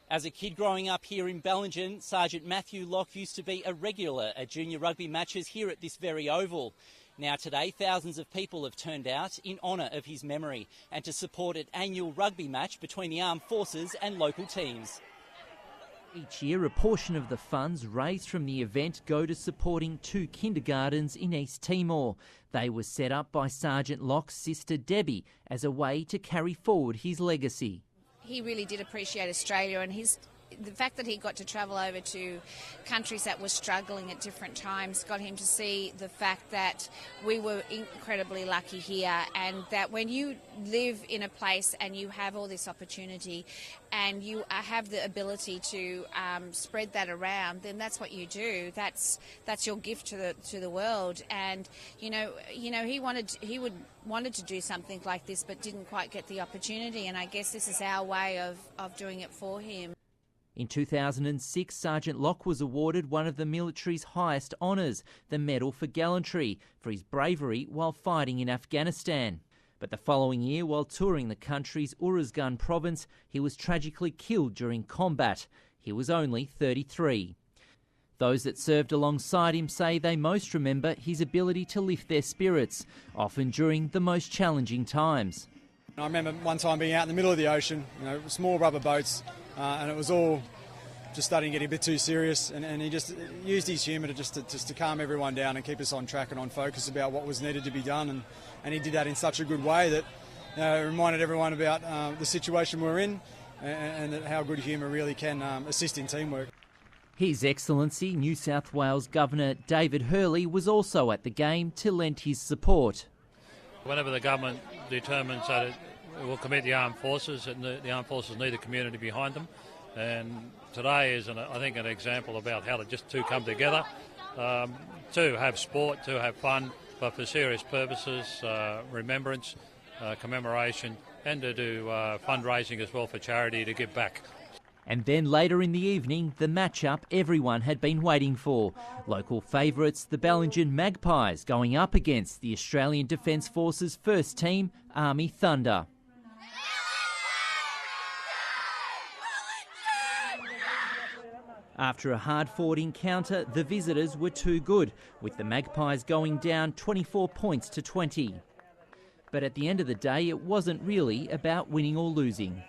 As a kid growing up here in Bellingen, Sergeant Matthew Locke used to be a regular at junior rugby matches here at this very oval. Now today, thousands of people have turned out in honour of his memory and to support an annual rugby match between the armed forces and local teams. Each year, a portion of the funds raised from the event go to supporting 2 kindergartens in East Timor. They were set up by Sergeant Locke's sister Debbie as a way to carry forward his legacy. He really did appreciate Australia, and the fact that he got to travel over to countries that were struggling at different times got him to see the fact that we were incredibly lucky here, and that when you live in a place and you have all this opportunity and you have the ability to spread that around, then that's what you do. That's your gift to the world. And he wanted to do something like this, but didn't quite get the opportunity. And I guess this is our way of doing it for him. In 2006, Sergeant Locke was awarded one of the military's highest honours, the Medal for Gallantry, for his bravery while fighting in Afghanistan. But the following year, while touring the country's Uruzgan province, he was tragically killed during combat. He was only 33. Those that served alongside him say they most remember his ability to lift their spirits, often during the most challenging times. I remember one time being out in the middle of the ocean, small rubber boats, and it was all just starting to get a bit too serious, and he just used his humour to calm everyone down and keep us on track and on focus about what was needed to be done, and he did that in such a good way that it reminded everyone about the situation we're in and how good humour really can assist in teamwork. His Excellency New South Wales Governor David Hurley was also at the game to lend his support. Whenever the government determines that it will commit the armed forces, and the armed forces need a community behind them, and today is, I think, an example about how to come together, to have sport, to have fun, but for serious purposes, remembrance, commemoration, and to do fundraising as well for charity to give back. And then later in the evening, the match-up everyone had been waiting for. Local favourites, the Bellingen Magpies, going up against the Australian Defence Force's first team, Army Thunder. After a hard-fought encounter, the visitors were too good, with the Magpies going down 24 points to 20. But at the end of the day, it wasn't really about winning or losing.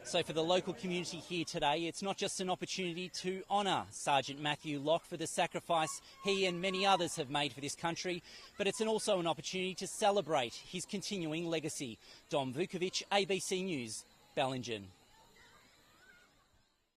So for the local community here today, it's not just an opportunity to honour Sergeant Matthew Locke for the sacrifice he and many others have made for this country, but it's also an opportunity to celebrate his continuing legacy. Vukovic, ABC News, Bellingen.